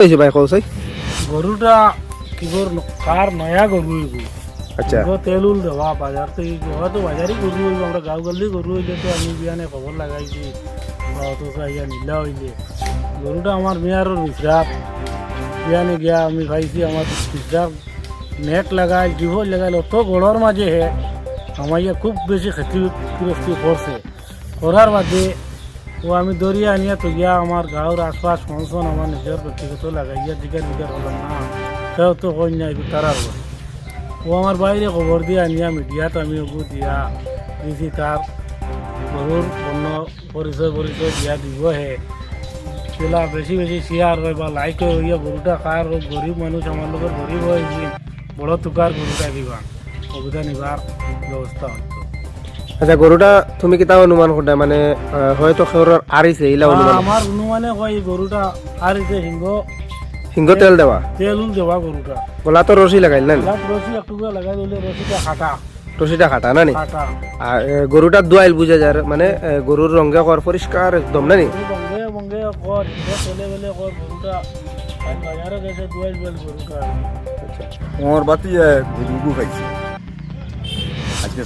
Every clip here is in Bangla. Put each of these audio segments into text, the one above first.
হয়েছে ভাই কৌশাই? গরুটা কি কার নয়া গরু হইব। আচ্ছা তেল উল দেওয়া বাজার থেকে হয়তো বাজারই গরু হইব, আমরা গাঁও গল্লি গরু হইলে তো আমি বিয়ানে খবর লাগাইছি বা অত ইয়া নীলা হইলে গরুটা আমার মেয়ারও মিশ্রাপ বিয়ানে গিয়া আমি ভাইছি আমার মিশ্রাপ নেট লাগাই জীবন লাগাইল অত গড়র মাঝে হে আমার ইয়া খুব বেশি ক্ষতিগ্রস্তি করছে। করার বাদে ও আমি দরিয়া আনিয়া তো গিয়া আমার গাঁর আশপাশ ফাংশন আমার নিজের ব্যক্তিগত লাগাইয়া জিগার হলাম না কেউ তো কই না এগুলো তারার বলে। ও আমার বাইরে খবর দিয়ে আনিয়া মিডিয়াত আমি ওগু দিয়া দিছি তার গরুর অন্য পরিচয় দিয়া দিব হে সেলা বেশি বেশি শেয়ার হয় বা লাইক হইয়া গরুটা খার গরিব মানুষ আমার লোকের গরিব হয়েছি বড় তুকার গরুটা দিবা অসুবিধা নিবার ব্যবস্থা হতো। আচ্ছা গরুটা তুমি কিতা অনুমান করতে মানে হয়তো খেউর আরিছে ইলা অনুমান? আমার অনুমানে হয় এই গরুটা আরিছে হিংগ তেল দেওয়া তেল দেওয়া গরুটা গলা তো রশি লাগাইল না? রশি একটু লাগাই দিলে রশিটা খাটা রশিটা খাটা না নি? খাটা আর গরুটা দুয়াইল বুঝা যায় মানে গরুর রঙে কর পরিষ্কার একদম না নি? বঙ্গে বঙ্গে কর চলে বেলে কর গরুটা বাজারে গেছে দুয়াইল বেল গরুটা। আমার বাতি গরু খাইছে আজকে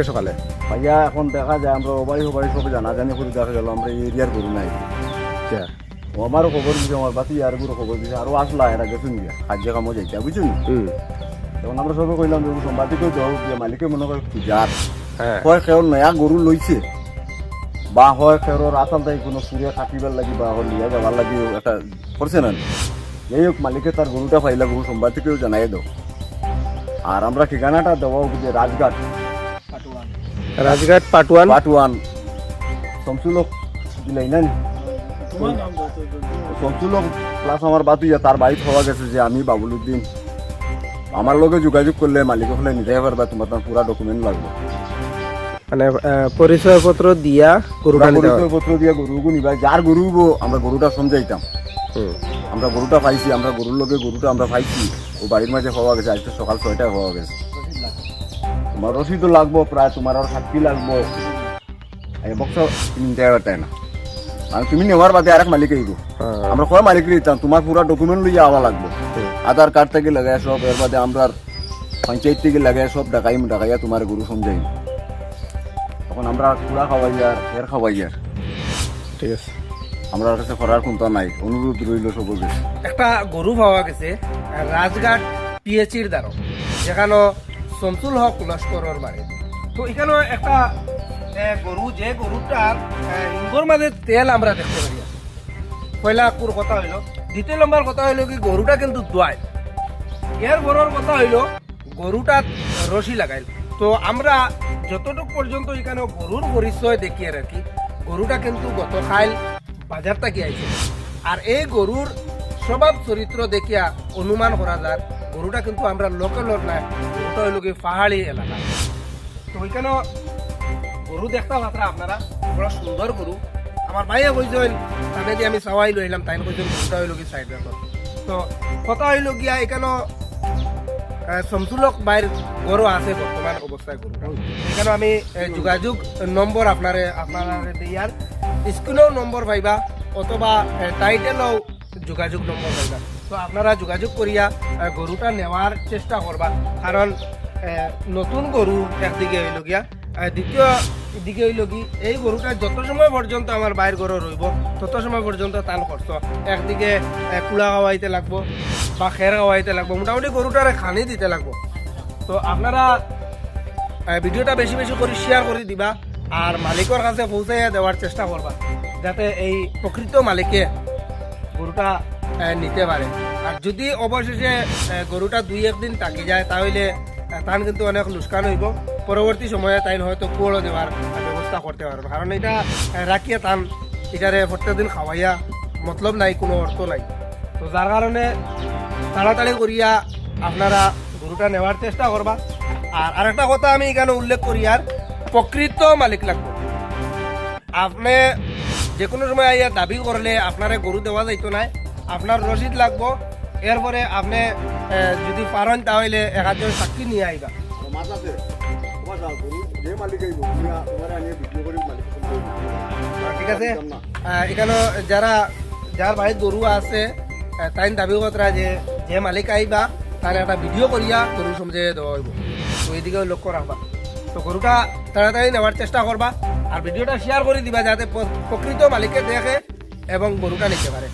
সকালে ভাইয়া এখন দেখা যায় আমরা ওবাড়ি সব জানাজানি করে দেখা গেল আমরা এই এরিয়ার গরু নাই। আচ্ছা ও আমারও খবর দিছে, আমার বাতি আর গুলো খবর দিছে, আরো আসলা এরা গেছুন গিয়া কার্য কামও যাইতে বুঝছেন। তখন আমরা সবে কইলাম যে সম্পাদিকেও যাও যে মালিকে মনে করে পূজার হয় কেউ নয়া গরু লইছে বা হয় কেউর আসাল তাই কোনো সুরিয়া কাটিবার লাগি বা লিয়া যাবার লাগি একটা করছে না। যাই হোক মালিকে তার গরুটা পাইলা গরু সম্পাদিকেও জানাই দাও। আর আমরা ঠিকানাটা দেওয়া যে রাজঘাট পাটুয়ান শমসুলক দিলাই না শমসুলক প্লাস আমার বাতু তার বাড়িতে হওয়া গেছে যে আমি বাবুলুদ্দিন আমার লগে যোগাযোগ করলে মালিক হলে নিতে পারবা, তোমার তার পুরা ডকুমেন্ট লাগবে মানে পরিচয়পত্র দিয়া গরুটা পরিচয়পত্র দিয়া গরুগু নিবা। যার গরু আমরা গরুটা সমঝাইতাম আমরা গরুটা পাইছি, আমরা গরুর লগে গরুটা আমরা পাইছি ও বাড়ির মাঝে হওয়া গেছে আজকে সকাল 6টায় হওয়া গেছে। তোমার রসিদও লাগবো প্রায়, তোমার আর সাক্ষী লাগবো এই বক্স তুমি নিতে পারতাই না। আর তুমি নেওয়ার বাদে আরেক মালিক আইব, আমরা কয় মালিক দিতাম তোমার পুরা ডকুমেন্ট লইয়া আওয়া লাগবে, আধার কার্ড থেকে লাগাই সব, এর বাদে আমরা পঞ্চায়েত থেকে লাগাই সব ডাকাইয়া তোমার গরু সমঝাই। তখন আমরা পুরা খাওয়াই আর ফের খাওয়াই আর ঠিক আছে আমরা কাছে করার কোনটা নাই। অনুরোধ রইল সবর কাছে। একটা গরু পাওয়া গেছে রাজঘাট পিএচির দ্বারা, যেখানে শমসুল হক লস্করের বাড়ি। তো এখানে একটা গরু যে গরুটার ইঙ্গর মাঝে তেল আমরা দেখতে পারি। পয়লা কুর কথা হইল, দ্বিতীয় নম্বর কথা হইল কি গরুটা কিন্তু দোয়াই, এর বড়র কথা হইল গরুটা রশি লাগাইল। তো আমরা যতটুকু পর্যন্ত এখানে গরুর পরিচয় দেখিয়ে রাখি, গরুটা কিন্তু গত খাইল বাজার থেকে আইছে। আর এই গরুর স্বভাব চরিত্র দেখিয়া অনুমান করা যায় গরুটা কিন্তু আমরা লোকালর নাই, গরুটা হইল কি পাহাড়ি এলাকা। তো ওইখানে গরু দেখতে পাত্রা আপনারা বড় সুন্দর গরু। আমার ভাইয়া কইছেন তানে দিয়ে আমি চাওয়াই লইলাম, তাই কইছেন গরুটা হইল কি সাইড রাখো। তো কথা হইল গিয়া এখানে শমসুলক বাইর গরু আছে বর্তমান অবস্থায় গরুটা। এখানে আমি যোগাযোগ নম্বর আপনারা দিয়ার স্ক্রিনেও নম্বর পাইবা অথবা টাইটেলও যোগাযোগ নম্বর পাইবা। তো আপনারা যোগাযোগ করিয়া গরুটা নেওয়ার চেষ্টা করবা, কারণ নতুন গরু একদিকে হইল গিয়া, দ্বিতীয় দিকে হইল কি এই গরুটা যত সময় পর্যন্ত আমার বাইর গরু রইব তত সময় পর্যন্ত তাল খরচ। একদিকে কুড়া খাওয়াইতে লাগবো বা খের খাওয়াইতে লাগবো, মোটামুটি গরুটারে খানি দিতে লাগবো। তো আপনারা ভিডিওটা বেশি বেশি করে শেয়ার করে দিবা আর মালিকের কাছে পৌঁছাইয়া দেওয়ার চেষ্টা করবা, যাতে এই প্রকৃত মালিকে গরুটা নিতে পারে। আর যদি অবশেষে গরুটা 2-1 দিন থাকি যায় তাহলে তান কিন্তু অনেক লুস্কান হইব। পরবর্তী সময়ে তাই হয়তো কুড়ো দেওয়ার ব্যবস্থা করতে পারবে, কারণ এটা রাখিয়া তান এটারে প্রত্যেকদিন খাওয়াইয়া মতলব নাই, কোনো অর্থ নাই। তো যার কারণে তাড়াতাড়ি করিয়া আপনারা গরুটা নেওয়ার চেষ্টা করবা। আর আরেকটা কথা আমি এখানে উল্লেখ করি, আর প্রকৃত মালিক লাগবে। আপনি যে কোনো সময় আইয়া দাবি করলে আপনারে গরু দেওয়া যাইতো না, আপনার রসিদ লাগবো। এরপরে আপনি যদি পারেন তাহলে 1 সাক্ষী নিয়ে আইবা। ঠিক আছে, এখানে যার বাড়ির গরু আছে তাই দাবি কথা যে যে মালিক আইবা তার একটা ভিডিও করিয়া গরু সমঝে দেওয়া হইব, তো এইদিকেও লক্ষ্য রাখবা। তো গরুটা তাড়াতাড়ি নেওয়ার চেষ্টা করবা আর ভিডিওটা শেয়ার করে দিবা যাতে প্রকৃত মালিককে দেখে এবং গরুটা নিতে পারে।